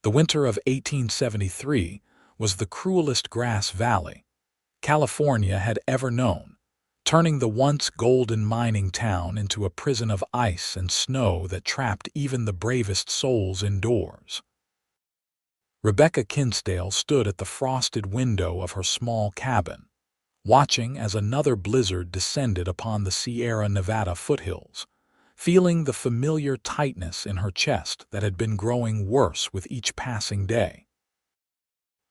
The winter of 1873 was the cruelest Grass Valley California had ever known, turning the once golden mining town into a prison of ice and snow that trapped even the bravest souls indoors. Rebecca Kinsdale stood at the frosted window of her small cabin, watching as another blizzard descended upon the Sierra Nevada foothills, feeling the familiar tightness in her chest that had been growing worse with each passing day.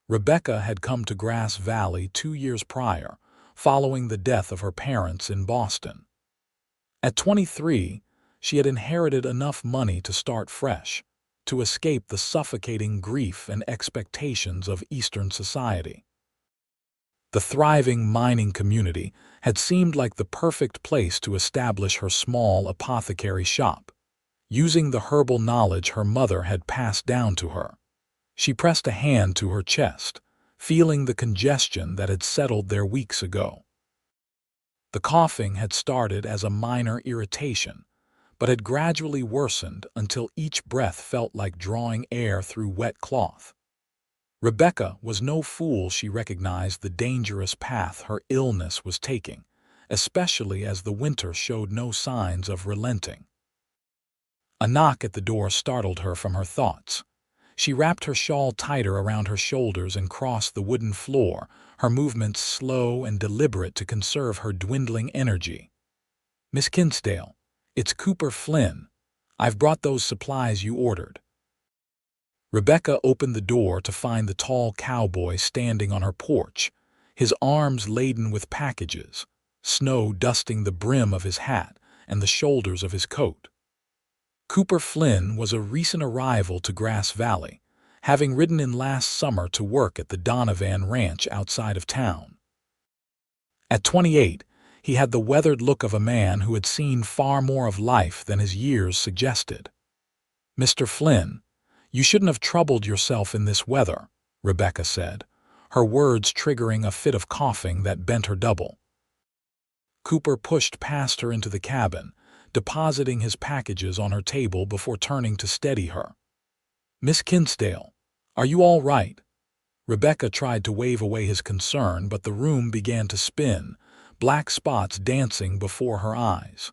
Rebecca had come to Grass Valley 2 years prior, following the death of her parents in Boston. At 23, she had inherited enough money to start fresh, to escape the suffocating grief and expectations of Eastern society. The thriving mining community had seemed like the perfect place to establish her small apothecary shop, using the herbal knowledge her mother had passed down to her. She pressed a hand to her chest, feeling the congestion that had settled there weeks ago. The coughing had started as a minor irritation, but had gradually worsened until each breath felt like drawing air through wet cloth. Rebecca was no fool. She recognized the dangerous path her illness was taking, especially as the winter showed no signs of relenting. A knock at the door startled her from her thoughts. She wrapped her shawl tighter around her shoulders and crossed the wooden floor, her movements slow and deliberate to conserve her dwindling energy. "Miss Kinsdale, it's Cooper Flynn. I've brought those supplies you ordered." Rebecca opened the door to find the tall cowboy standing on her porch, his arms laden with packages, snow dusting the brim of his hat and the shoulders of his coat. Cooper Flynn was a recent arrival to Grass Valley, having ridden in last summer to work at the Donovan Ranch outside of town. At 28, he had the weathered look of a man who had seen far more of life than his years suggested. "Mr. Flynn, you shouldn't have troubled yourself in this weather," Rebecca said, her words triggering a fit of coughing that bent her double. Cooper pushed past her into the cabin, depositing his packages on her table before turning to steady her. "Miss Kinsdale, are you all right?" Rebecca tried to wave away his concern, but the room began to spin, black spots dancing before her eyes.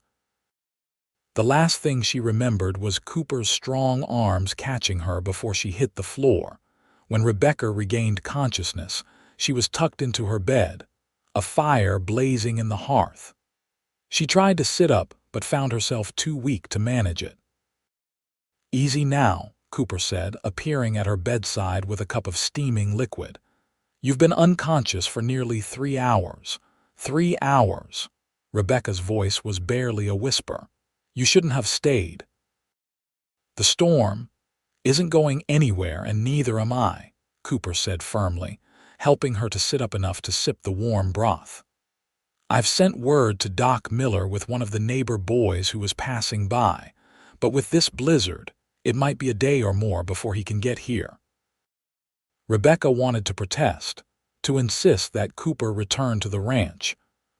The last thing she remembered was Cooper's strong arms catching her before she hit the floor. When Rebecca regained consciousness, she was tucked into her bed, a fire blazing in the hearth. She tried to sit up, but found herself too weak to manage it. "Easy now," Cooper said, appearing at her bedside with a cup of steaming liquid. "You've been unconscious for nearly 3 hours. 3 hours." Rebecca's voice was barely a whisper. "You shouldn't have stayed." "The storm isn't going anywhere, and neither am I," Cooper said firmly, helping her to sit up enough to sip the warm broth. "I've sent word to Doc Miller with one of the neighbor boys who was passing by, but with this blizzard, it might be a day or more before he can get here." Rebecca wanted to protest, to insist that Cooper return to the ranch,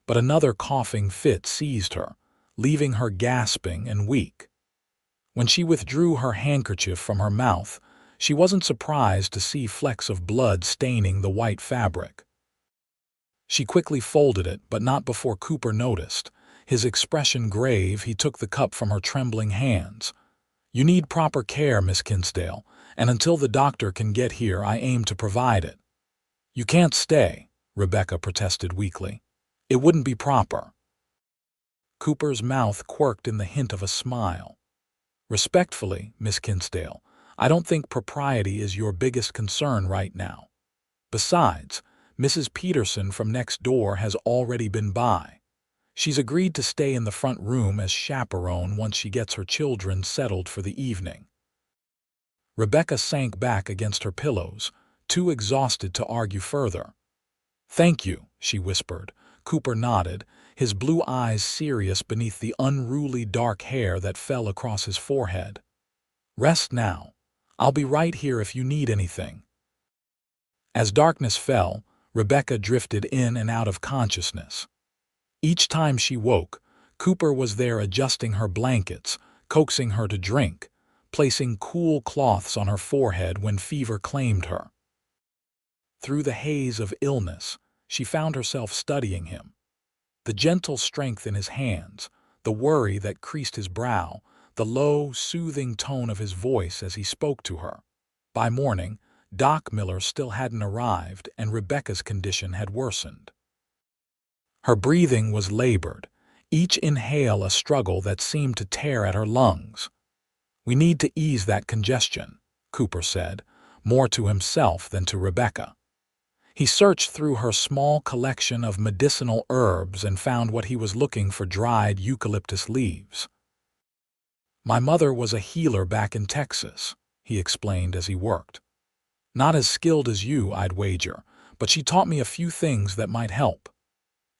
but another coughing fit seized her, leaving her gasping and weak. When she withdrew her handkerchief from her mouth, she wasn't surprised to see flecks of blood staining the white fabric. She quickly folded it, but not before Cooper noticed. His expression grave, he took the cup from her trembling hands. "You need proper care, Miss Kinsdale, and until the doctor can get here, I aim to provide it." "You can't stay," Rebecca protested weakly. "It wouldn't be proper." Cooper's mouth quirked in the hint of a smile. "Respectfully, Miss Kinsdale, I don't think propriety is your biggest concern right now. Besides, Mrs. Peterson from next door has already been by. She's agreed to stay in the front room as chaperone once she gets her children settled for the evening." Rebecca sank back against her pillows, too exhausted to argue further. "Thank you," she whispered. Cooper nodded, his blue eyes serious beneath the unruly dark hair that fell across his forehead. "Rest now. I'll be right here if you need anything." As darkness fell, Rebecca drifted in and out of consciousness. Each time she woke, Cooper was there adjusting her blankets, coaxing her to drink, placing cool cloths on her forehead when fever claimed her. Through the haze of illness, she found herself studying him. The gentle strength in his hands, the worry that creased his brow, the low, soothing tone of his voice as he spoke to her. By morning, Doc Miller still hadn't arrived and Rebecca's condition had worsened. Her breathing was labored, each inhale a struggle that seemed to tear at her lungs. "We need to ease that congestion," Cooper said, more to himself than to Rebecca. He searched through her small collection of medicinal herbs and found what he was looking for: dried eucalyptus leaves. "My mother was a healer back in Texas," he explained as he worked. "Not as skilled as you, I'd wager, but she taught me a few things that might help."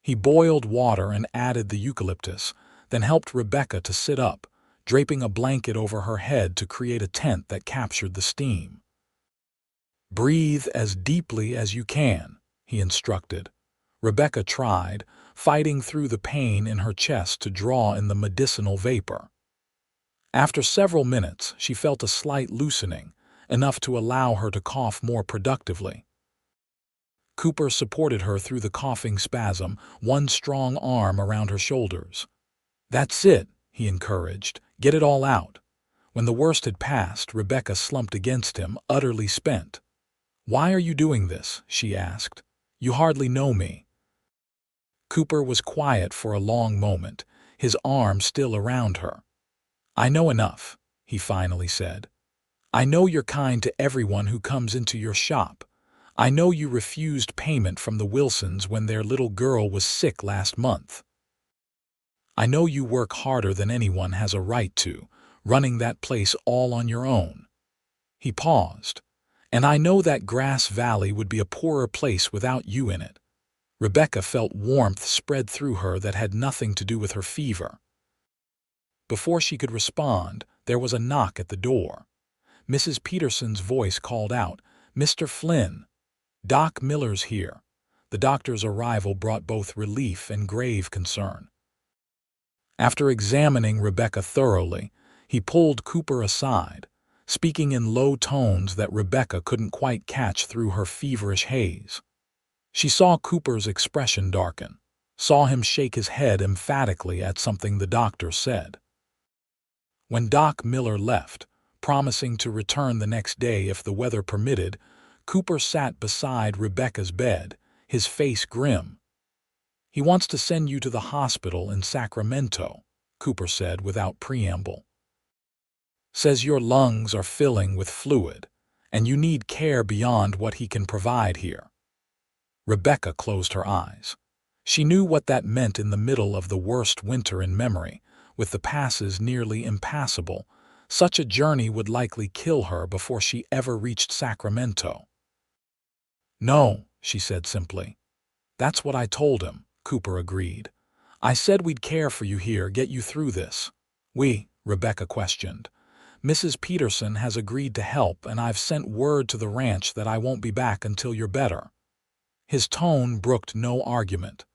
He boiled water and added the eucalyptus, then helped Rebecca to sit up, draping a blanket over her head to create a tent that captured the steam. "Breathe as deeply as you can," he instructed. Rebecca tried, fighting through the pain in her chest to draw in the medicinal vapor. After several minutes, she felt a slight loosening, enough to allow her to cough more productively. Cooper supported her through the coughing spasm, one strong arm around her shoulders. "That's it," he encouraged. "Get it all out." When the worst had passed, Rebecca slumped against him, utterly spent. "Why are you doing this?" she asked. "You hardly know me." Cooper was quiet for a long moment, his arm still around her. "I know enough," he finally said. "I know you're kind to everyone who comes into your shop. I know you refused payment from the Wilsons when their little girl was sick last month. I know you work harder than anyone has a right to, running that place all on your own." He paused. "And I know that Grass Valley would be a poorer place without you in it." Rebecca felt warmth spread through her that had nothing to do with her fever. Before she could respond, there was a knock at the door. Mrs. Peterson's voice called out, "Mr. Flynn, Doc Miller's here." The doctor's arrival brought both relief and grave concern. After examining Rebecca thoroughly, he pulled Cooper aside, speaking in low tones that Rebecca couldn't quite catch through her feverish haze. She saw Cooper's expression darken, saw him shake his head emphatically at something the doctor said. When Doc Miller left, promising to return the next day if the weather permitted, Cooper sat beside Rebecca's bed, his face grim. "He wants to send you to the hospital in Sacramento," Cooper said without preamble. "Says your lungs are filling with fluid, and you need care beyond what he can provide here." Rebecca closed her eyes. She knew what that meant in the middle of the worst winter in memory, with the passes nearly impassable. Such a journey would likely kill her before she ever reached Sacramento. "No," she said simply. "That's what I told him," Cooper agreed. "I said we'd care for you here, get you through this." Rebecca questioned. "Mrs. Peterson has agreed to help, and I've sent word to the ranch that I won't be back until you're better." His tone brooked no argument.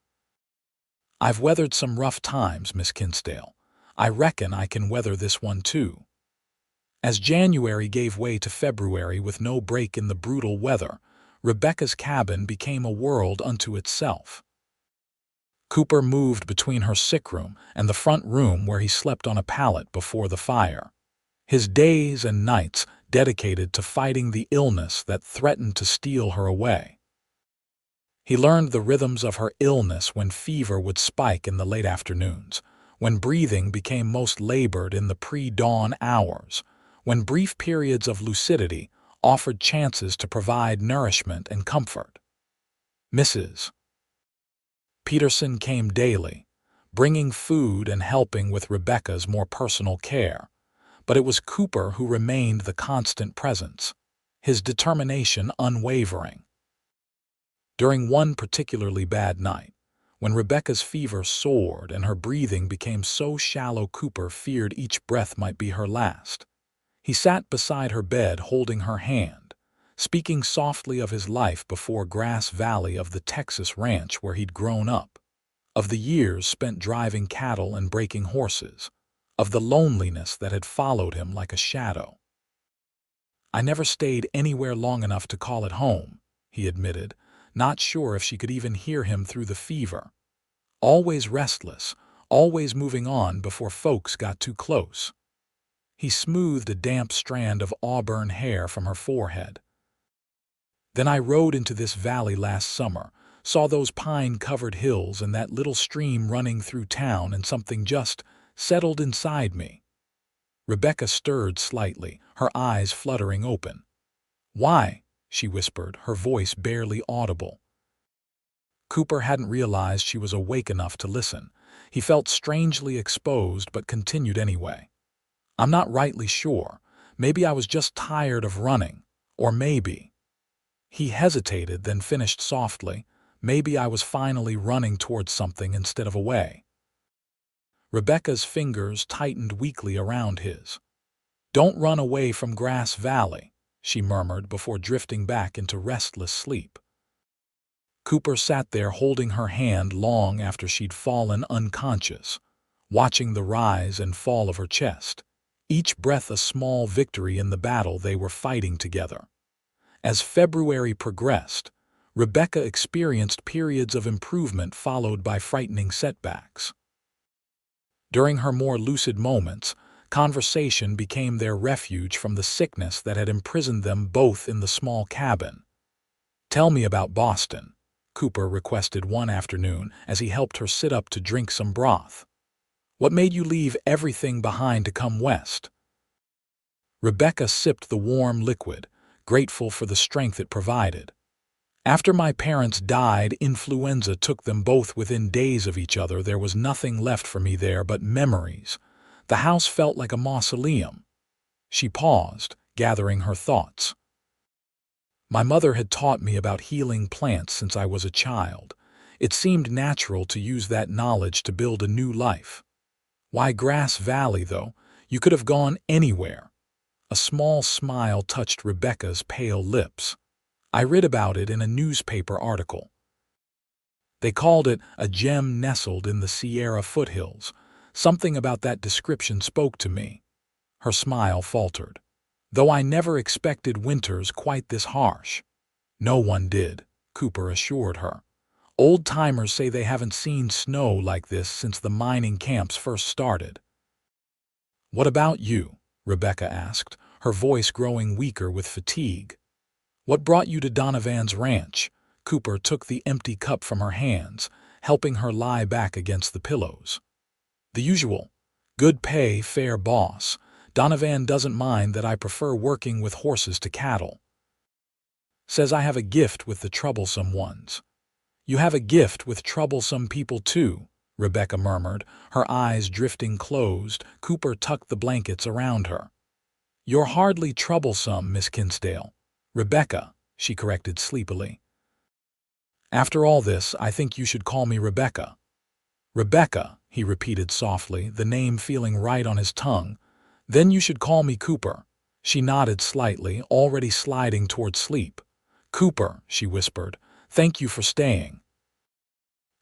"I've weathered some rough times, Miss Kinsdale. I reckon I can weather this one too." As January gave way to February with no break in the brutal weather, Rebecca's cabin became a world unto itself. Cooper moved between her sick room and the front room where he slept on a pallet before the fire. His days and nights dedicated to fighting the illness that threatened to steal her away. He learned the rhythms of her illness when fever would spike in the late afternoons, when breathing became most labored in the pre-dawn hours, when brief periods of lucidity offered chances to provide nourishment and comfort. Mrs. Peterson came daily, bringing food and helping with Rebecca's more personal care, but it was Cooper who remained the constant presence, his determination unwavering. During one particularly bad night, when Rebecca's fever soared and her breathing became so shallow Cooper feared each breath might be her last, he sat beside her bed holding her hand, speaking softly of his life before Grass Valley, of the Texas ranch where he'd grown up, of the years spent driving cattle and breaking horses, of the loneliness that had followed him like a shadow. "I never stayed anywhere long enough to call it home," he admitted, not sure if she could even hear him through the fever. "Always restless, always moving on before folks got too close." He smoothed a damp strand of auburn hair from her forehead. "Then I rode into this valley last summer, saw those pine-covered hills and that little stream running through town, and something just settled inside me." Rebecca stirred slightly, her eyes fluttering open. "Why?" she whispered, her voice barely audible. Cooper hadn't realized she was awake enough to listen. He felt strangely exposed but continued anyway. "I'm not rightly sure. Maybe I was just tired of running. Or maybe—" He hesitated, then finished softly, "Maybe I was finally running towards something instead of away." Rebecca's fingers tightened weakly around his. "Don't run away from Grass Valley," she murmured before drifting back into restless sleep. Cooper sat there holding her hand long after she'd fallen unconscious, watching the rise and fall of her chest, each breath a small victory in the battle they were fighting together. As February progressed, Rebecca experienced periods of improvement followed by frightening setbacks. During her more lucid moments, conversation became their refuge from the sickness that had imprisoned them both in the small cabin. "Tell me about Boston," Cooper requested one afternoon as he helped her sit up to drink some broth. "What made you leave everything behind to come west?" Rebecca sipped the warm liquid, grateful for the strength it provided. "After my parents died, influenza took them both within days of each other. There was nothing left for me there but memories. The house felt like a mausoleum." She paused, gathering her thoughts. "My mother had taught me about healing plants since I was a child. It seemed natural to use that knowledge to build a new life. Why Grass Valley, though? You could have gone anywhere." A small smile touched Rebecca's pale lips. "I read about it in a newspaper article. They called it a gem nestled in the Sierra foothills. Something about that description spoke to me." Her smile faltered. "Though I never expected winters quite this harsh." "No one did," Cooper assured her. "Old-timers say they haven't seen snow like this since the mining camps first started." "What about you?" Rebecca asked, her voice growing weaker with fatigue. "What brought you to Donovan's ranch?" Cooper took the empty cup from her hands, helping her lie back against the pillows. "The usual. Good pay, fair boss. Donovan doesn't mind that I prefer working with horses to cattle. Says I have a gift with the troublesome ones." "You have a gift with troublesome people too," Rebecca murmured, her eyes drifting closed. Cooper tucked the blankets around her. "You're hardly troublesome, Miss Kinsdale." "Rebecca," she corrected sleepily. "After all this, I think you should call me Rebecca." "Rebecca," he repeated softly, the name feeling right on his tongue. "Then you should call me Cooper." She nodded slightly, already sliding toward sleep. "Cooper," she whispered, "thank you for staying."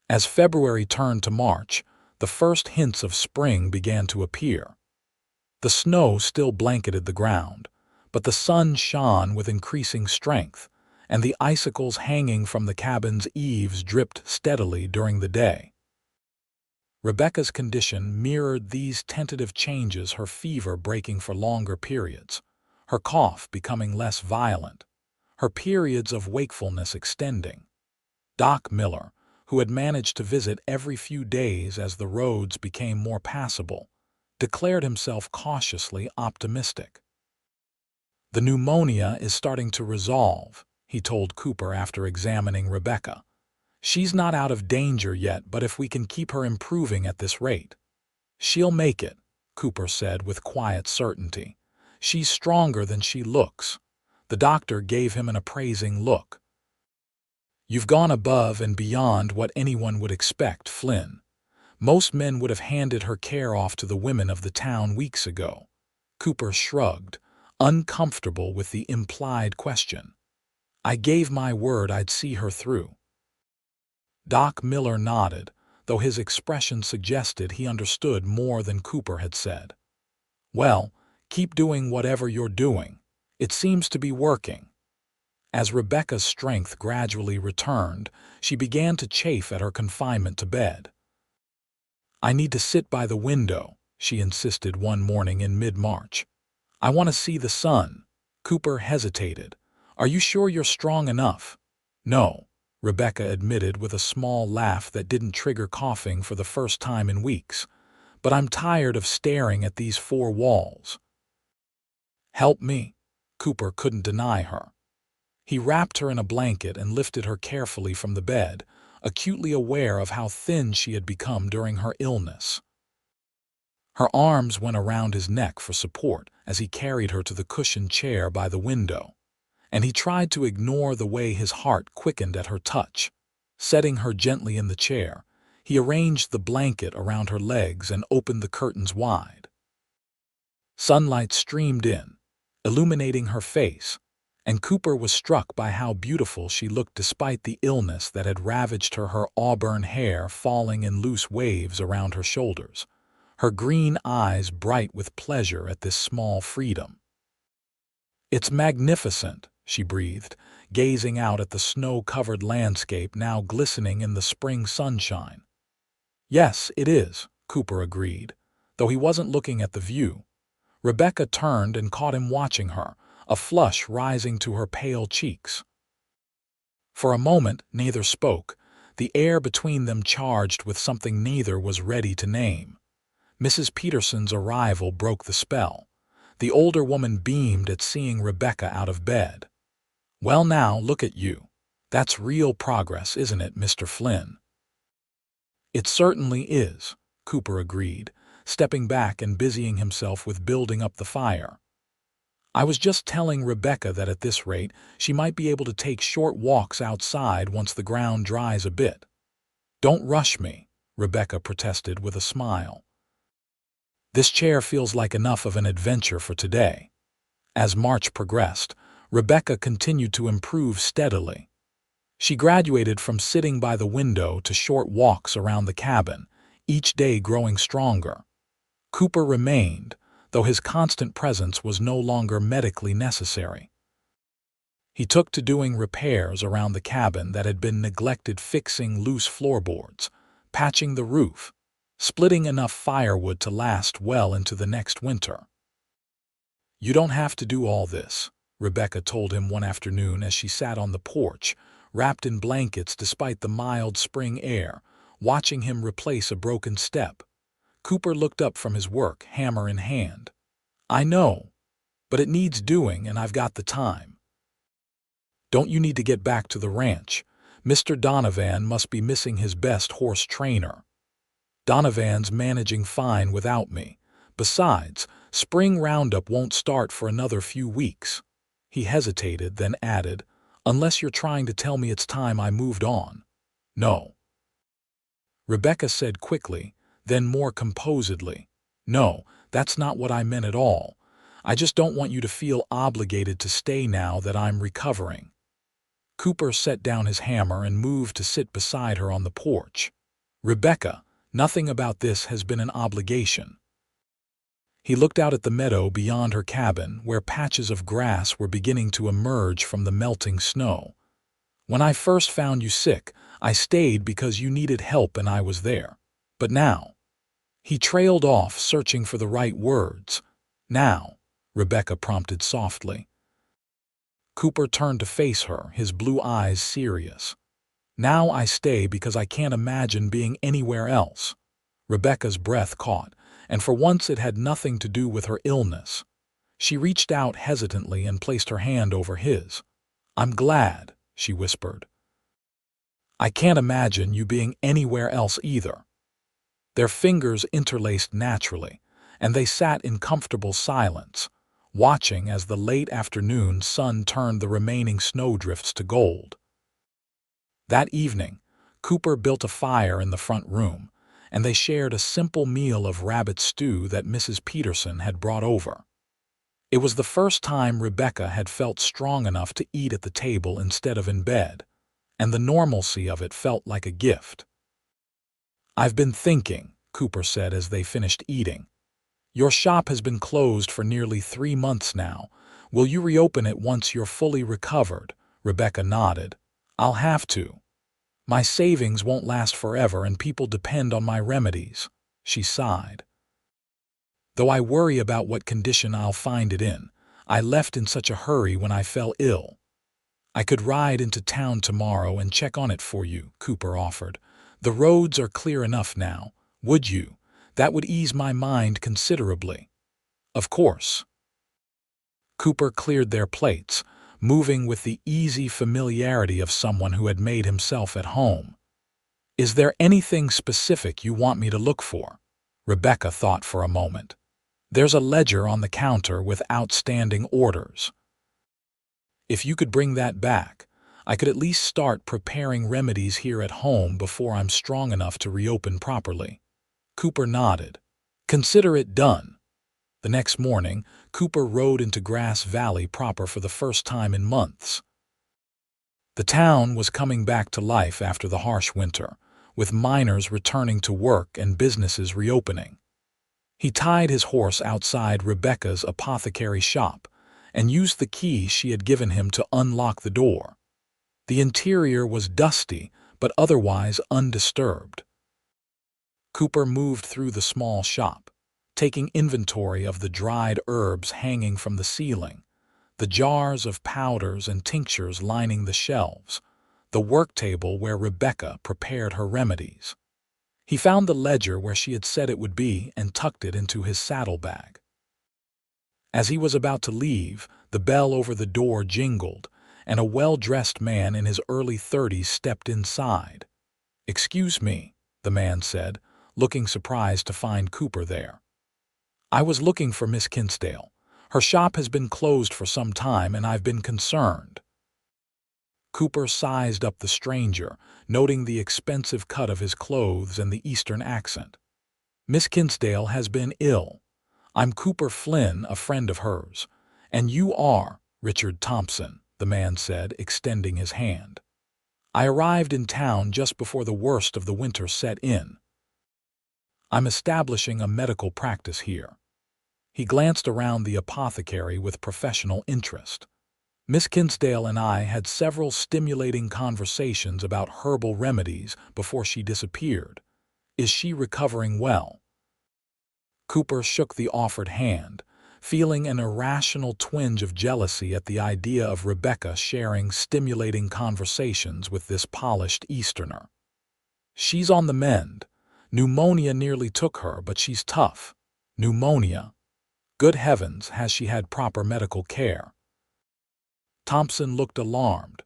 As February turned to March, the first hints of spring began to appear. The snow still blanketed the ground, but the sun shone with increasing strength, and the icicles hanging from the cabin's eaves dripped steadily during the day. Rebecca's condition mirrored these tentative changes, her fever breaking for longer periods, her cough becoming less violent, her periods of wakefulness extending. Doc Miller, who had managed to visit every few days as the roads became more passable, declared himself cautiously optimistic. "The pneumonia is starting to resolve," he told Cooper after examining Rebecca. "She's not out of danger yet, but if we can keep her improving at this rate—" "She'll make it," Cooper said with quiet certainty. "She's stronger than she looks." The doctor gave him an appraising look. "You've gone above and beyond what anyone would expect, Flynn. Most men would have handed her care off to the women of the town weeks ago." Cooper shrugged, uncomfortable with the implied question. "I gave my word I'd see her through." Doc Miller nodded, though his expression suggested he understood more than Cooper had said. "Well, keep doing whatever you're doing. It seems to be working." As Rebecca's strength gradually returned, she began to chafe at her confinement to bed. "I need to sit by the window," she insisted one morning in mid-March. "I want to see the sun." Cooper hesitated. "Are you sure you're strong enough?" "No," Rebecca admitted with a small laugh that didn't trigger coughing for the first time in weeks. "But I'm tired of staring at these four walls." "Help me," Cooper couldn't deny her. He wrapped her in a blanket and lifted her carefully from the bed, acutely aware of how thin she had become during her illness. Her arms went around his neck for support as he carried her to the cushioned chair by the window, and he tried to ignore the way his heart quickened at her touch. Setting her gently in the chair, he arranged the blanket around her legs and opened the curtains wide. Sunlight streamed in, illuminating her face, and Cooper was struck by how beautiful she looked despite the illness that had ravaged her auburn hair falling in loose waves around her shoulders, her green eyes bright with pleasure at this small freedom. "It's magnificent," she breathed, gazing out at the snow-covered landscape now glistening in the spring sunshine. "Yes, it is," Cooper agreed, though he wasn't looking at the view. Rebecca turned and caught him watching her, a flush rising to her pale cheeks. For a moment, neither spoke, the air between them charged with something neither was ready to name. Mrs. Peterson's arrival broke the spell. The older woman beamed at seeing Rebecca out of bed. "Well now, look at you. That's real progress, isn't it, Mr. Flynn?" "It certainly is," Cooper agreed, stepping back and busying himself with building up the fire. "I was just telling Rebecca that at this rate she might be able to take short walks outside once the ground dries a bit." "Don't rush me," Rebecca protested with a smile. "This chair feels like enough of an adventure for today." As March progressed, Rebecca continued to improve steadily. She graduated from sitting by the window to short walks around the cabin, each day growing stronger. Cooper remained, though his constant presence was no longer medically necessary. He took to doing repairs around the cabin that had been neglected, fixing loose floorboards, patching the roof, splitting enough firewood to last well into the next winter. "You don't have to do all this," Rebecca told him one afternoon as she sat on the porch, wrapped in blankets despite the mild spring air, watching him replace a broken step. Cooper looked up from his work, hammer in hand. "I know, but it needs doing and I've got the time." "Don't you need to get back to the ranch? Mr. Donovan must be missing his best horse trainer." "Donovan's managing fine without me. Besides, spring roundup won't start for another few weeks." He hesitated, then added, "Unless you're trying to tell me it's time I moved on." "No," Rebecca said quickly, then more composedly. "No, that's not what I meant at all. I just don't want you to feel obligated to stay now that I'm recovering." Cooper set down his hammer and moved to sit beside her on the porch. "Rebecca, nothing about this has been an obligation." He looked out at the meadow beyond her cabin, where patches of grass were beginning to emerge from the melting snow. "When I first found you sick, I stayed because you needed help and I was there. But now—" He trailed off, searching for the right words. "Now," Rebecca prompted softly. Cooper turned to face her, his blue eyes serious. "Now I stay because I can't imagine being anywhere else." Rebecca's breath caught, and for once it had nothing to do with her illness. She reached out hesitantly and placed her hand over his. "I'm glad," she whispered. "I can't imagine you being anywhere else either." Their fingers interlaced naturally, and they sat in comfortable silence, watching as the late afternoon sun turned the remaining snowdrifts to gold. That evening, Cooper built a fire in the front room, and they shared a simple meal of rabbit stew that Mrs. Peterson had brought over. It was the first time Rebecca had felt strong enough to eat at the table instead of in bed, and the normalcy of it felt like a gift. "I've been thinking," Cooper said as they finished eating. "Your shop has been closed for nearly 3 months now. Will you reopen it once you're fully recovered?" Rebecca nodded. "I'll have to. My savings won't last forever and people depend on my remedies," she sighed. "Though I worry about what condition I'll find it in. I left in such a hurry when I fell ill." "I could ride into town tomorrow and check on it for you," Cooper offered. "The roads are clear enough now. Would you? That would ease my mind considerably." "Of course." Cooper cleared their plates, moving with the easy familiarity of someone who had made himself at home. "Is there anything specific you want me to look for?" Rebecca thought for a moment. "There's a ledger on the counter with outstanding orders. If you could bring that back, I could at least start preparing remedies here at home before I'm strong enough to reopen properly." Cooper nodded. "Consider it done." The next morning, Cooper rode into Grass Valley proper for the first time in months. The town was coming back to life after the harsh winter, with miners returning to work and businesses reopening. He tied his horse outside Rebecca's apothecary shop and used the key she had given him to unlock the door. The interior was dusty, but otherwise undisturbed. Cooper moved through the small shop, taking inventory of the dried herbs hanging from the ceiling, the jars of powders and tinctures lining the shelves, the work table where Rebecca prepared her remedies. He found the ledger where she had said it would be and tucked it into his saddlebag. As he was about to leave, the bell over the door jingled, and a well-dressed man in his early 30s stepped inside. "Excuse me," the man said, looking surprised to find Cooper there. "I was looking for Miss Kinsdale. Her shop has been closed for some time and I've been concerned." Cooper sized up the stranger, noting the expensive cut of his clothes and the Eastern accent. "Miss Kinsdale has been ill. I'm Cooper Flynn, a friend of hers. And you are Richard Thompson," the man said, extending his hand. "I arrived in town just before the worst of the winter set in. I'm establishing a medical practice here." He glanced around the apothecary with professional interest. "Miss Kinsdale and I had several stimulating conversations about herbal remedies before she disappeared. Is she recovering well?" Cooper shook the offered hand, feeling an irrational twinge of jealousy at the idea of Rebecca sharing stimulating conversations with this polished Easterner. "She's on the mend. Pneumonia nearly took her, but she's tough." "Pneumonia? Good heavens, has she had proper medical care?" Thompson looked alarmed.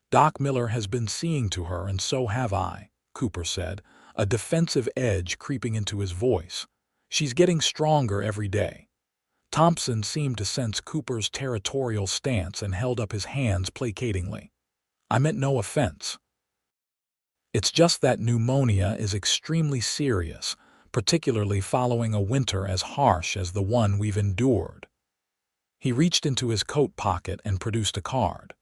"Doc Miller has been seeing to her, and so have I," Cooper said, a defensive edge creeping into his voice. "She's getting stronger every day." Thompson seemed to sense Cooper's territorial stance and held up his hands placatingly. "I meant no offense. It's just that pneumonia is extremely serious, particularly following a winter as harsh as the one we've endured." He reached into his coat pocket and produced a card.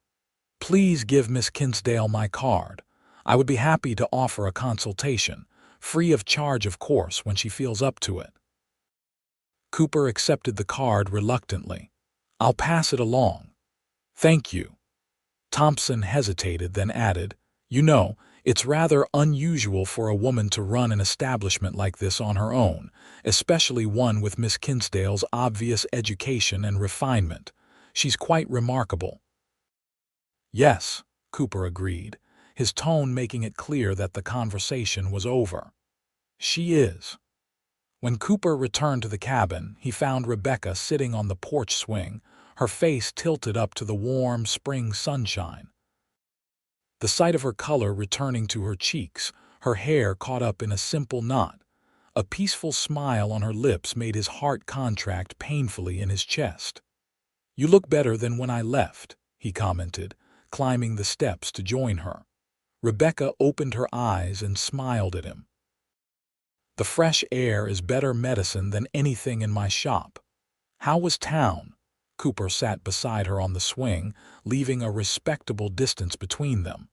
"Please give Miss Kinsdale my card. I would be happy to offer a consultation, free of charge of course, when she feels up to it." Cooper accepted the card reluctantly. "I'll pass it along." "Thank you." Thompson hesitated, then added, "You know, it's rather unusual for a woman to run an establishment like this on her own, especially one with Miss Kinsdale's obvious education and refinement. She's quite remarkable." "Yes," Cooper agreed, his tone making it clear that the conversation was over. "She is." When Cooper returned to the cabin, he found Rebecca sitting on the porch swing, her face tilted up to the warm spring sunshine. The sight of her color returning to her cheeks, her hair caught up in a simple knot, a peaceful smile on her lips made his heart contract painfully in his chest. "You look better than when I left," he commented, climbing the steps to join her. Rebecca opened her eyes and smiled at him. "The fresh air is better medicine than anything in my shop. How was town?" Cooper sat beside her on the swing, leaving a respectable distance between them.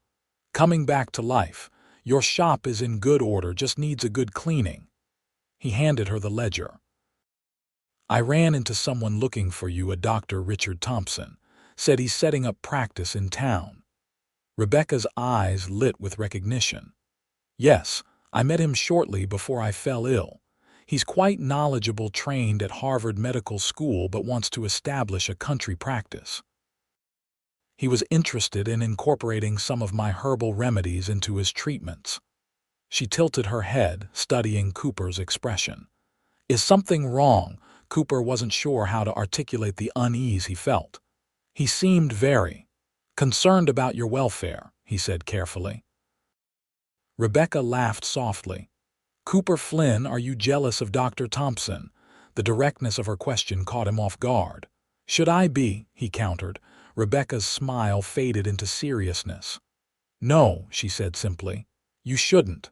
"Coming back to life. Your shop is in good order, just needs a good cleaning. He handed her the ledger. I ran into someone looking for you, a Dr. Richard Thompson. Said he's setting up practice in town. Rebecca's eyes lit with recognition. Yes, I met him shortly before I fell ill. He's quite knowledgeable, trained at Harvard Medical School, but wants to establish a country practice. He was interested in incorporating some of my herbal remedies into his treatments. She tilted her head, studying Cooper's expression. Is something wrong? Cooper wasn't sure how to articulate the unease he felt. He seemed very concerned about your welfare, he said carefully. Rebecca laughed softly. Cooper Flynn, are you jealous of Dr. Thompson? The directness of her question caught him off guard. Should I be? He countered. Rebecca's smile faded into seriousness. No, she said simply. You shouldn't.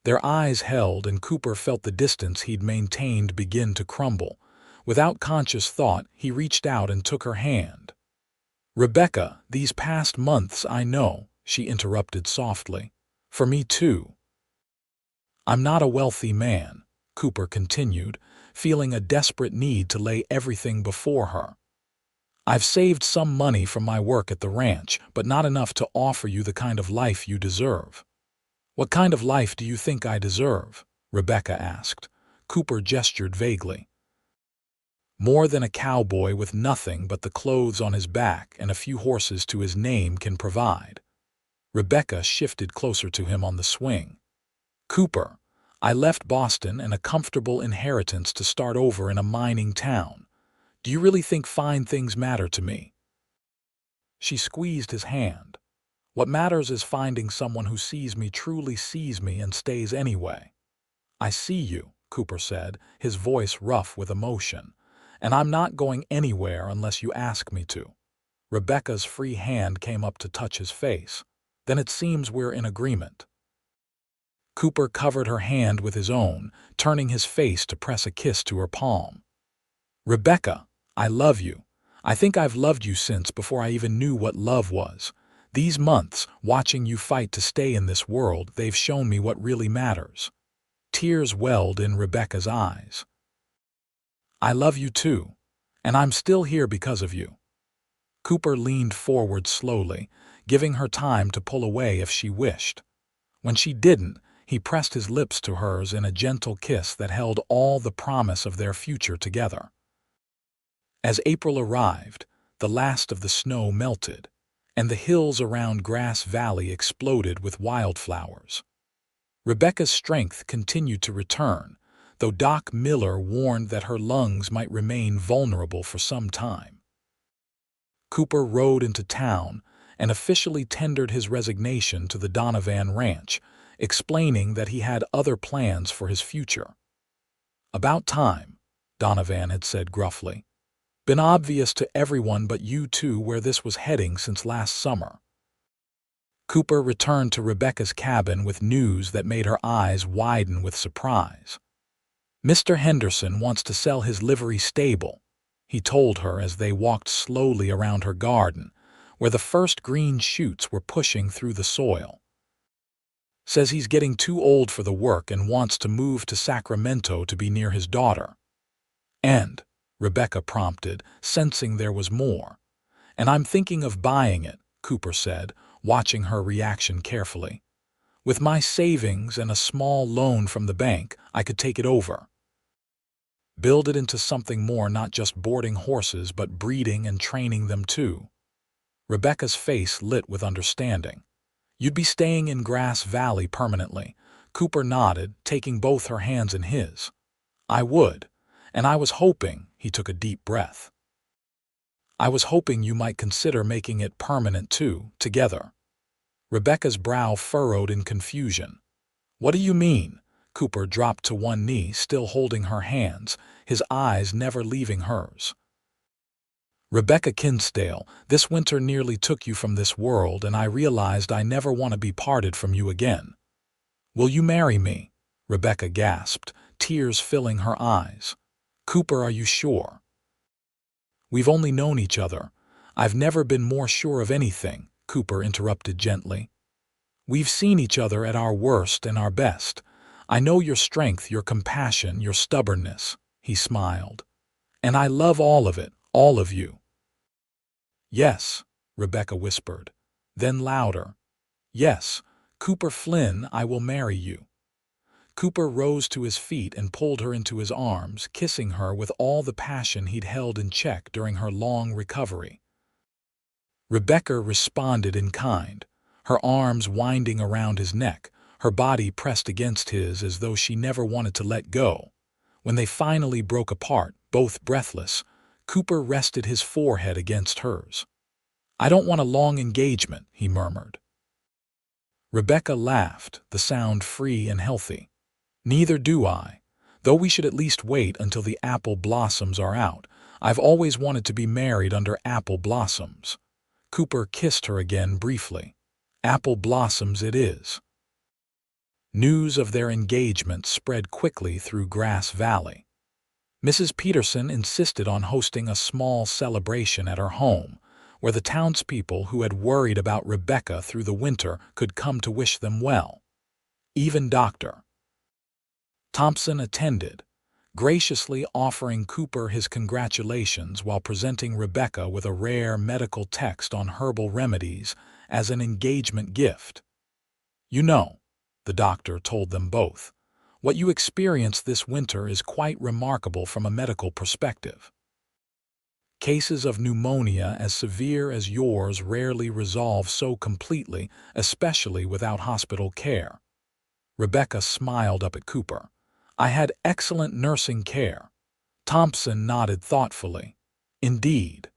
Their eyes held, and Cooper felt the distance he'd maintained begin to crumble. Without conscious thought, he reached out and took her hand. Rebecca, these past months, I know, she interrupted softly. For me too. I'm not a wealthy man, Cooper continued, feeling a desperate need to lay everything before her. I've saved some money from my work at the ranch, but not enough to offer you the kind of life you deserve. What kind of life do you think I deserve? Rebecca asked. Cooper gestured vaguely. More than a cowboy with nothing but the clothes on his back and a few horses to his name can provide. Rebecca shifted closer to him on the swing. Cooper, I left Boston and a comfortable inheritance to start over in a mining town. Do you really think fine things matter to me? She squeezed his hand. What matters is finding someone who sees me, truly sees me, and stays anyway. I see you, Cooper said, his voice rough with emotion. And I'm not going anywhere unless you ask me to. Rebecca's free hand came up to touch his face. Then it seems we're in agreement. Cooper covered her hand with his own, turning his face to press a kiss to her palm. Rebecca, I love you. I think I've loved you since before I even knew what love was. These months, watching you fight to stay in this world, they've shown me what really matters. Tears welled in Rebecca's eyes. I love you too, and I'm still here because of you. Cooper leaned forward slowly, giving her time to pull away if she wished. When she didn't, he pressed his lips to hers in a gentle kiss that held all the promise of their future together. As April arrived, the last of the snow melted, and the hills around Grass Valley exploded with wildflowers. Rebecca's strength continued to return, though Doc Miller warned that her lungs might remain vulnerable for some time. Cooper rode into town and officially tendered his resignation to the Donovan Ranch, explaining that he had other plans for his future. About time, Donovan had said gruffly. Been obvious to everyone but you two where this was heading since last summer. Cooper returned to Rebecca's cabin with news that made her eyes widen with surprise. Mr. Henderson wants to sell his livery stable, he told her as they walked slowly around her garden, where the first green shoots were pushing through the soil. Says he's getting too old for the work and wants to move to Sacramento to be near his daughter. And, Rebecca prompted, sensing there was more. And I'm thinking of buying it, Cooper said, watching her reaction carefully. With my savings and a small loan from the bank, I could take it over. Build it into something more, not just boarding horses, but breeding and training them too. Rebecca's face lit with understanding. You'd be staying in Grass Valley permanently. Cooper nodded, taking both her hands in his. I would, and I was hoping, he took a deep breath. I was hoping you might consider making it permanent too, together. Rebecca's brow furrowed in confusion. What do you mean? Cooper dropped to one knee, still holding her hands, his eyes never leaving hers. Rebecca Kinsdale, this winter nearly took you from this world, and I realized I never want to be parted from you again. Will you marry me? Rebecca gasped, tears filling her eyes. Cooper, are you sure? We've only known each other. I've never been more sure of anything, Cooper interrupted gently. We've seen each other at our worst and our best. I know your strength, your compassion, your stubbornness," he smiled. "And I love all of it, all of you." "Yes," Rebecca whispered. Then louder, "Yes, Cooper Flynn, I will marry you." Cooper rose to his feet and pulled her into his arms, kissing her with all the passion he'd held in check during her long recovery. Rebecca responded in kind, her arms winding around his neck, her body pressed against his as though she never wanted to let go. When they finally broke apart, both breathless, Cooper rested his forehead against hers. "I don't want a long engagement," he murmured. Rebecca laughed, the sound free and healthy. "Neither do I. Though we should at least wait until the apple blossoms are out. I've always wanted to be married under apple blossoms." Cooper kissed her again briefly. "Apple blossoms it is." News of their engagement spread quickly through Grass Valley. Mrs. Peterson insisted on hosting a small celebration at her home, where the townspeople who had worried about Rebecca through the winter could come to wish them well. Even Dr. Thompson attended, graciously offering Cooper his congratulations while presenting Rebecca with a rare medical text on herbal remedies as an engagement gift. "You know," the doctor told them both, "what you experienced this winter is quite remarkable from a medical perspective. Cases of pneumonia as severe as yours rarely resolve so completely, especially without hospital care." Rebecca smiled up at Cooper. "I had excellent nursing care." Thompson nodded thoughtfully. "Indeed.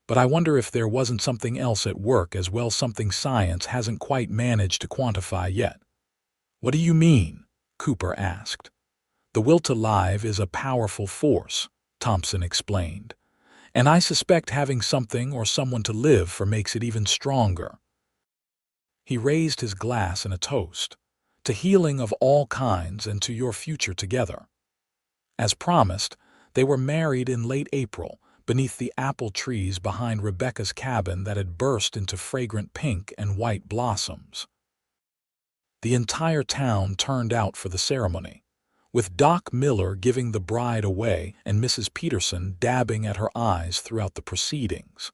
But I wonder if there wasn't something else at work as well, something science hasn't quite managed to quantify yet." "What do you mean?" Cooper asked. "The will to live is a powerful force," Thompson explained. "And I suspect having something or someone to live for makes it even stronger." He raised his glass in a toast. "To healing of all kinds and to your future together." As promised, they were married in late April, beneath the apple trees behind Rebecca's cabin that had burst into fragrant pink and white blossoms. The entire town turned out for the ceremony, with Doc Miller giving the bride away and Mrs. Peterson dabbing at her eyes throughout the proceedings.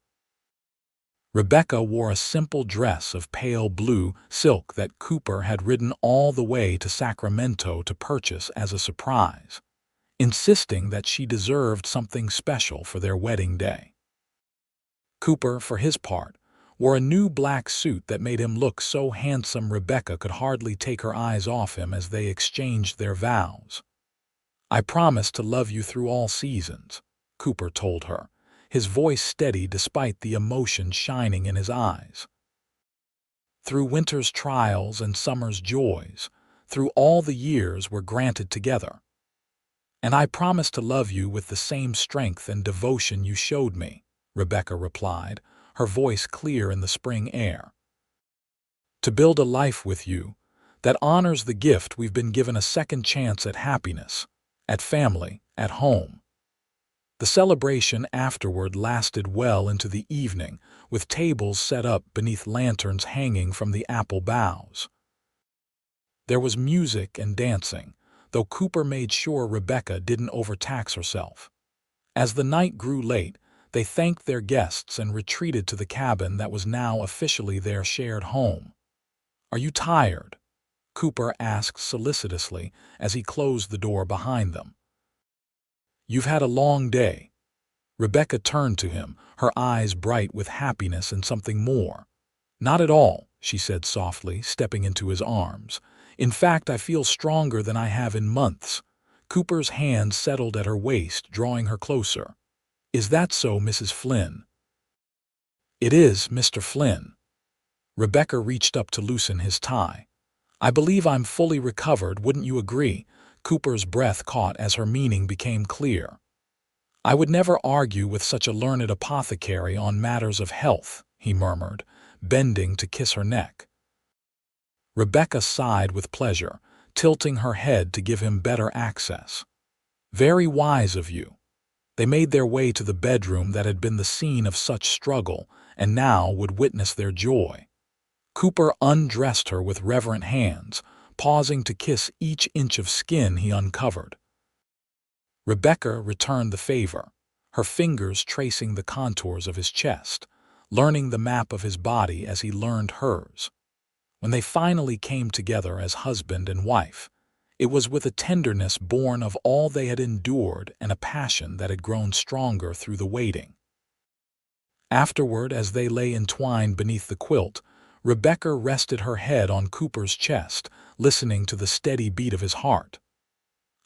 Rebecca wore a simple dress of pale blue silk that Cooper had ridden all the way to Sacramento to purchase as a surprise, insisting that she deserved something special for their wedding day. Cooper, for his part, wore a new black suit that made him look so handsome Rebecca could hardly take her eyes off him as they exchanged their vows. "I promise to love you through all seasons," Cooper told her, his voice steady despite the emotion shining in his eyes. "Through winter's trials and summer's joys, through all the years we're granted together. And I promise to love you with the same strength and devotion you showed me," Rebecca replied, her voice clear in the spring air. "To build a life with you that honors the gift we've been given, a second chance at happiness, at family, at home." The celebration afterward lasted well into the evening, with tables set up beneath lanterns hanging from the apple boughs. There was music and dancing, though Cooper made sure Rebecca didn't overtax herself. As the night grew late, they thanked their guests and retreated to the cabin that was now officially their shared home. "Are you tired?" Cooper asked solicitously as he closed the door behind them. "You've had a long day." Rebecca turned to him, her eyes bright with happiness and something more. "Not at all," she said softly, stepping into his arms. "In fact, I feel stronger than I have in months." Cooper's hand settled at her waist, drawing her closer. "Is that so, Mrs. Flynn?" "It is, Mr. Flynn." Rebecca reached up to loosen his tie. "I believe I'm fully recovered, wouldn't you agree?" Cooper's breath caught as her meaning became clear. "I would never argue with such a learned apothecary on matters of health," he murmured, bending to kiss her neck. Rebecca sighed with pleasure, tilting her head to give him better access. "Very wise of you." They made their way to the bedroom that had been the scene of such struggle and now would witness their joy. Cooper undressed her with reverent hands, pausing to kiss each inch of skin he uncovered. Rebecca returned the favor, her fingers tracing the contours of his chest, learning the map of his body as he learned hers. When they finally came together as husband and wife, it was with a tenderness born of all they had endured and a passion that had grown stronger through the waiting. Afterward, as they lay entwined beneath the quilt, Rebecca rested her head on Cooper's chest, listening to the steady beat of his heart.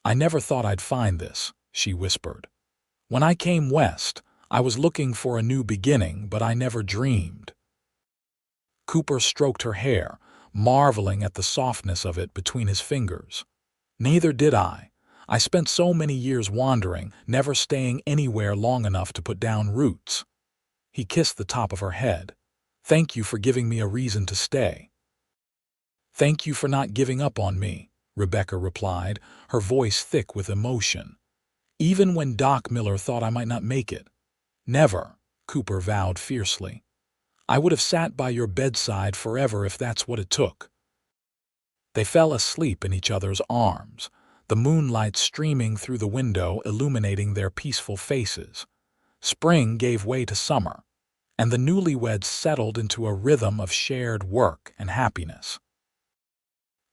"I never thought I'd find this," she whispered. "When I came west, I was looking for a new beginning, but I never dreamed." Cooper stroked her hair, marveling at the softness of it between his fingers. "Neither did I. I spent so many years wandering, never staying anywhere long enough to put down roots." He kissed the top of her head. "Thank you for giving me a reason to stay." "Thank you for not giving up on me," Rebecca replied, her voice thick with emotion. "Even when Doc Miller thought I might not make it." "Never," Cooper vowed fiercely. "I would have sat by your bedside forever if that's what it took." They fell asleep in each other's arms, the moonlight streaming through the window illuminating their peaceful faces. Spring gave way to summer, and the newlyweds settled into a rhythm of shared work and happiness.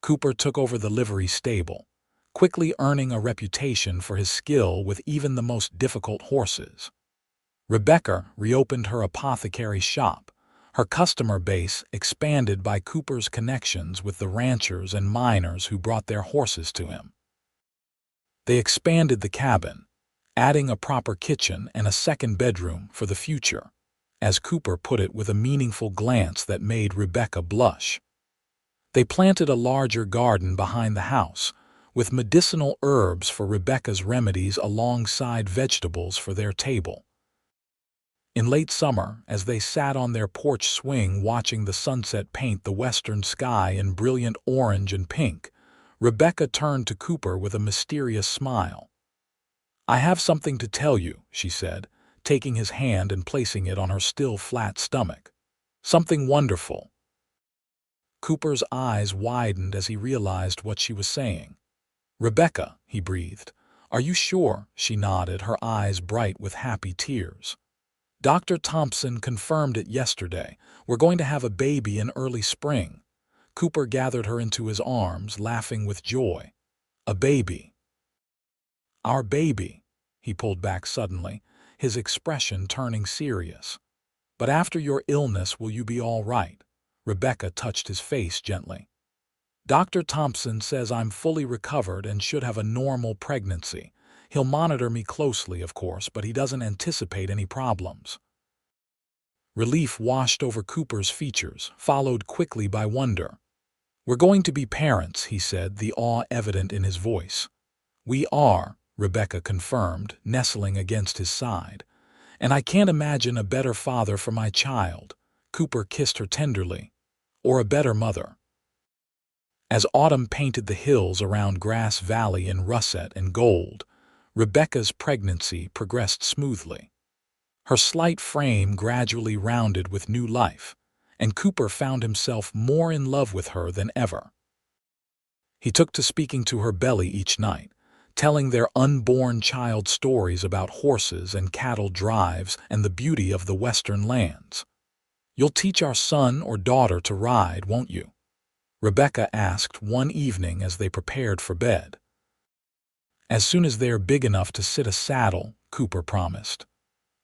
Cooper took over the livery stable, quickly earning a reputation for his skill with even the most difficult horses. Rebecca reopened her apothecary shop, her customer base expanded by Cooper's connections with the ranchers and miners who brought their horses to him. They expanded the cabin, adding a proper kitchen and a second bedroom for the future, as Cooper put it with a meaningful glance that made Rebecca blush. They planted a larger garden behind the house, with medicinal herbs for Rebecca's remedies alongside vegetables for their table. In late summer, as they sat on their porch swing watching the sunset paint the western sky in brilliant orange and pink, Rebecca turned to Cooper with a mysterious smile. "I have something to tell you," she said, taking his hand and placing it on her still flat stomach. "Something wonderful." Cooper's eyes widened as he realized what she was saying. "Rebecca," he breathed. "Are you sure?" She nodded, her eyes bright with happy tears. "Dr. Thompson confirmed it yesterday. We're going to have a baby in early spring." Cooper gathered her into his arms, laughing with joy. "A baby." "Our baby." He pulled back suddenly, his expression turning serious. "But after your illness, will you be all right?" Rebecca touched his face gently. "Dr. Thompson says I'm fully recovered and should have a normal pregnancy. He'll monitor me closely, of course, but he doesn't anticipate any problems." Relief washed over Cooper's features, followed quickly by wonder. "We're going to be parents," he said, the awe evident in his voice. "We are," Rebecca confirmed, nestling against his side. "And I can't imagine a better father for my child." Cooper kissed her tenderly. "Or a better mother." As autumn painted the hills around Grass Valley in russet and gold, Rebecca's pregnancy progressed smoothly. Her slight frame gradually rounded with new life, and Cooper found himself more in love with her than ever. He took to speaking to her belly each night, telling their unborn child stories about horses and cattle drives and the beauty of the western lands. "You'll teach our son or daughter to ride, won't you?" Rebecca asked one evening as they prepared for bed. "As soon as they're big enough to sit a saddle," Cooper promised.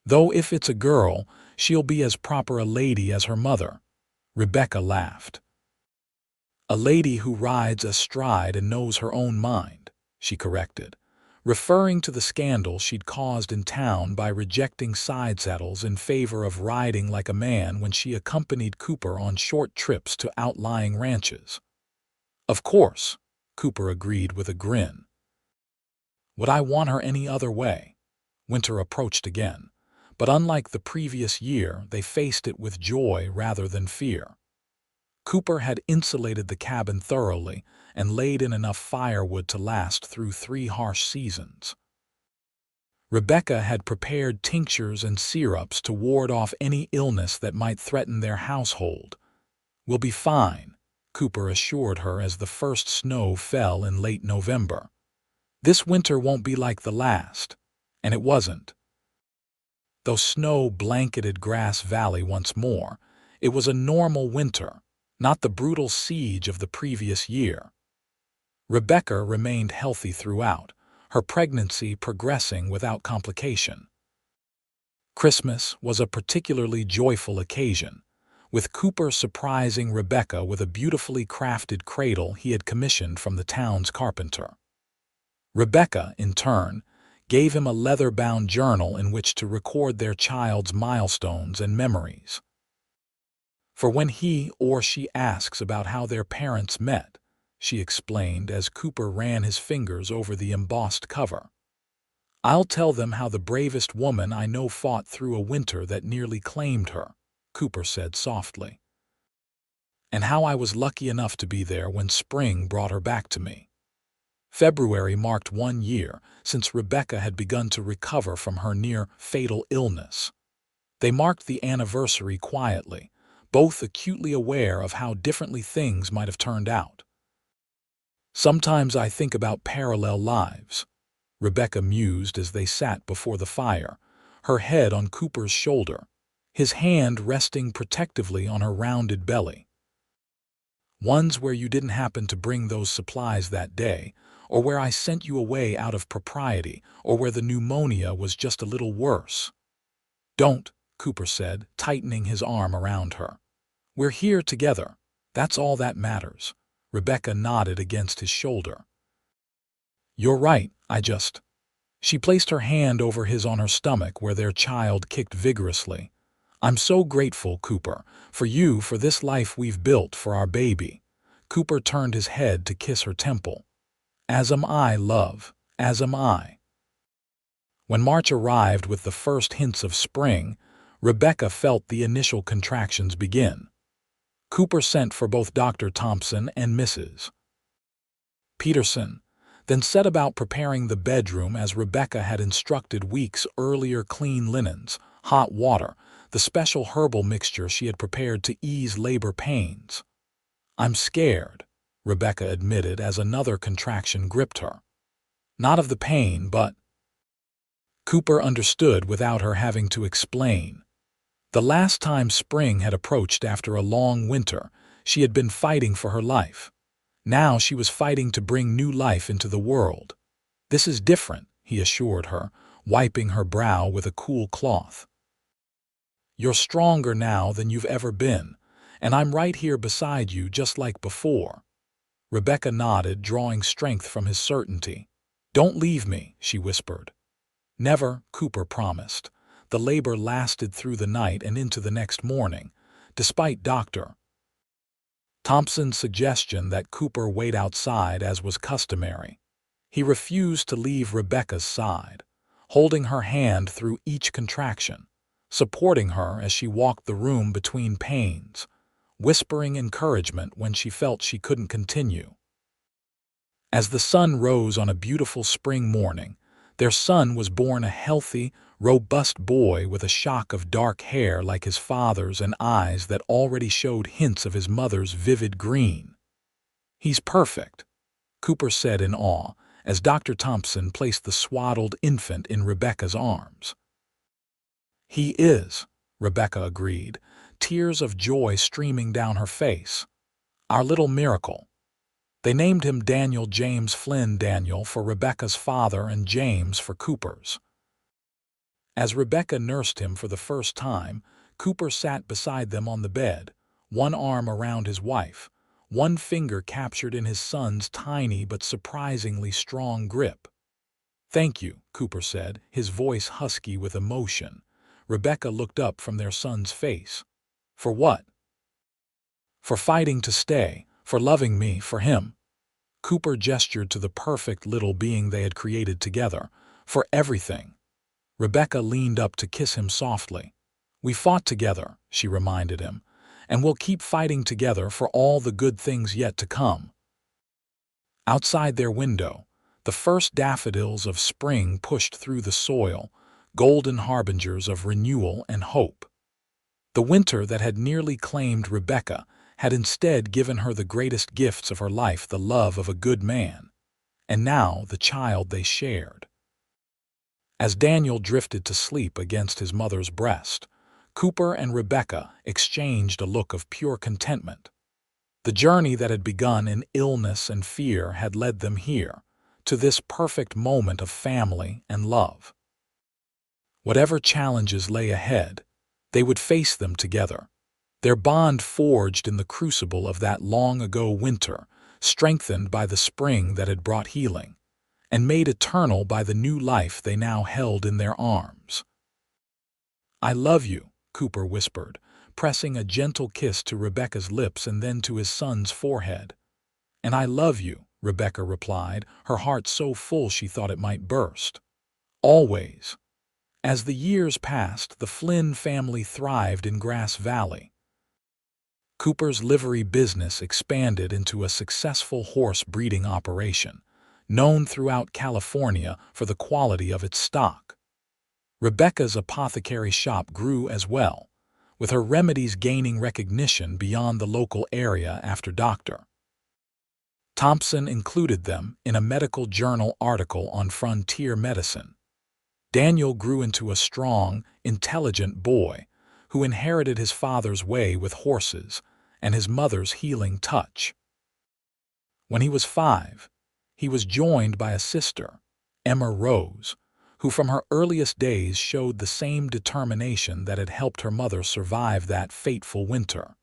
"Though if it's a girl, she'll be as proper a lady as her mother." Rebecca laughed. "A lady who rides astride and knows her own mind," she corrected, referring to the scandal she'd caused in town by rejecting side saddles in favor of riding like a man when she accompanied Cooper on short trips to outlying ranches. "Of course," Cooper agreed with a grin. "Would I want her any other way?" Winter approached again, but unlike the previous year, they faced it with joy rather than fear. Cooper had insulated the cabin thoroughly and laid in enough firewood to last through 3 harsh seasons. Rebecca had prepared tinctures and syrups to ward off any illness that might threaten their household. "We'll be fine," Cooper assured her as the first snow fell in late November. "This winter won't be like the last." And it wasn't. Though snow blanketed Grass Valley once more, it was a normal winter, not the brutal siege of the previous year. Rebecca remained healthy throughout, her pregnancy progressing without complication. Christmas was a particularly joyful occasion, with Cooper surprising Rebecca with a beautifully crafted cradle he had commissioned from the town's carpenter. Rebecca, in turn, gave him a leather-bound journal in which to record their child's milestones and memories. For when he or she asks about how their parents met, she explained as Cooper ran his fingers over the embossed cover, "I'll tell them how the bravest woman I know fought through a winter that nearly claimed her," Cooper said softly, "and how I was lucky enough to be there when spring brought her back to me." February marked 1 year since Rebecca had begun to recover from her near-fatal illness. They marked the anniversary quietly, both acutely aware of how differently things might have turned out. "Sometimes I think about parallel lives," Rebecca mused as they sat before the fire, her head on Cooper's shoulder, his hand resting protectively on her rounded belly. "Ones where you didn't happen to bring those supplies that day, or where I sent you away out of propriety, or where the pneumonia was just a little worse." "Don't," Cooper said, tightening his arm around her. "We're here together. That's all that matters." Rebecca nodded against his shoulder. "You're right, She placed her hand over his on her stomach where their child kicked vigorously. "I'm so grateful, Cooper, for you, for this life we've built for our baby." Cooper turned his head to kiss her temple. "As am I, love, as am I." When March arrived with the first hints of spring, Rebecca felt the initial contractions begin. Cooper sent for both Dr. Thompson and Mrs. Peterson, then set about preparing the bedroom as Rebecca had instructed weeks earlier: clean linens, hot water, the special herbal mixture she had prepared to ease labor pains. "I'm scared," Rebecca admitted as another contraction gripped her. "Not of the pain, but—" Cooper understood without her having to explain. The last time spring had approached after a long winter, she had been fighting for her life. Now she was fighting to bring new life into the world. "This is different," he assured her, wiping her brow with a cool cloth. "You're stronger now than you've ever been, and I'm right here beside you just like before." Rebecca nodded, drawing strength from his certainty. "Don't leave me," she whispered. "Never," Cooper promised. The labor lasted through the night and into the next morning, despite Dr. Thompson's suggestion that Cooper wait outside as was customary. He refused to leave Rebecca's side, holding her hand through each contraction, supporting her as she walked the room between pains, whispering encouragement when she felt she couldn't continue. As the sun rose on a beautiful spring morning, their son was born a healthy, robust boy with a shock of dark hair like his father's and eyes that already showed hints of his mother's vivid green. "He's perfect," Cooper said in awe as Dr. Thompson placed the swaddled infant in Rebecca's arms. "He is," Rebecca agreed, tears of joy streaming down her face. "Our little miracle." They named him Daniel James Flynn, Daniel for Rebecca's father and James for Cooper's. As Rebecca nursed him for the first time, Cooper sat beside them on the bed, one arm around his wife, one finger captured in his son's tiny but surprisingly strong grip. "Thank you," Cooper said, his voice husky with emotion. Rebecca looked up from their son's face. "For what?" "For fighting to stay, for loving me, for him." Cooper gestured to the perfect little being they had created together. "For everything." Rebecca leaned up to kiss him softly. "We fought together," she reminded him, "and we'll keep fighting together for all the good things yet to come." Outside their window, the first daffodils of spring pushed through the soil, golden harbingers of renewal and hope. The winter that had nearly claimed Rebecca had instead given her the greatest gifts of her life, the love of a good man, and now the child they shared. As Daniel drifted to sleep against his mother's breast, Cooper and Rebecca exchanged a look of pure contentment. The journey that had begun in illness and fear had led them here, to this perfect moment of family and love. Whatever challenges lay ahead, they would face them together, their bond forged in the crucible of that long-ago winter, strengthened by the spring that had brought healing, and made eternal by the new life they now held in their arms. "I love you," Cooper whispered, pressing a gentle kiss to Rebecca's lips and then to his son's forehead. "And I love you," Rebecca replied, her heart so full she thought it might burst. "Always." As the years passed, the Flynn family thrived in Grass Valley. Cooper's livery business expanded into a successful horse breeding operation, known throughout California for the quality of its stock. Rebecca's apothecary shop grew as well, with her remedies gaining recognition beyond the local area after Dr. Thompson included them in a medical journal article on frontier medicine. Daniel grew into a strong, intelligent boy who inherited his father's way with horses and his mother's healing touch. When he was 5, he was joined by a sister, Emma Rose, who from her earliest days showed the same determination that had helped her mother survive that fateful winter.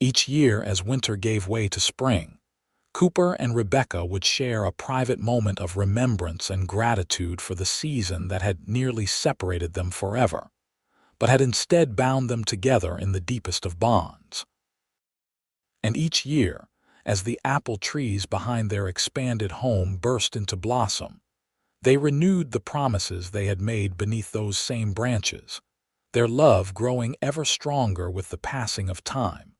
Each year, as winter gave way to spring, Cooper and Rebecca would share a private moment of remembrance and gratitude for the season that had nearly separated them forever, but had instead bound them together in the deepest of bonds. And each year, as the apple trees behind their expanded home burst into blossom, they renewed the promises they had made beneath those same branches, their love growing ever stronger with the passing of time.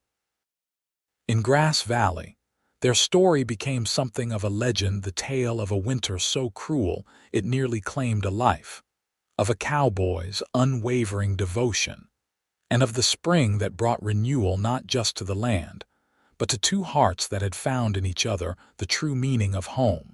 In Grass Valley, their story became something of a legend, the tale of a winter so cruel it nearly claimed a life, of a cowboy's unwavering devotion, and of the spring that brought renewal not just to the land, but to two hearts that had found in each other the true meaning of home.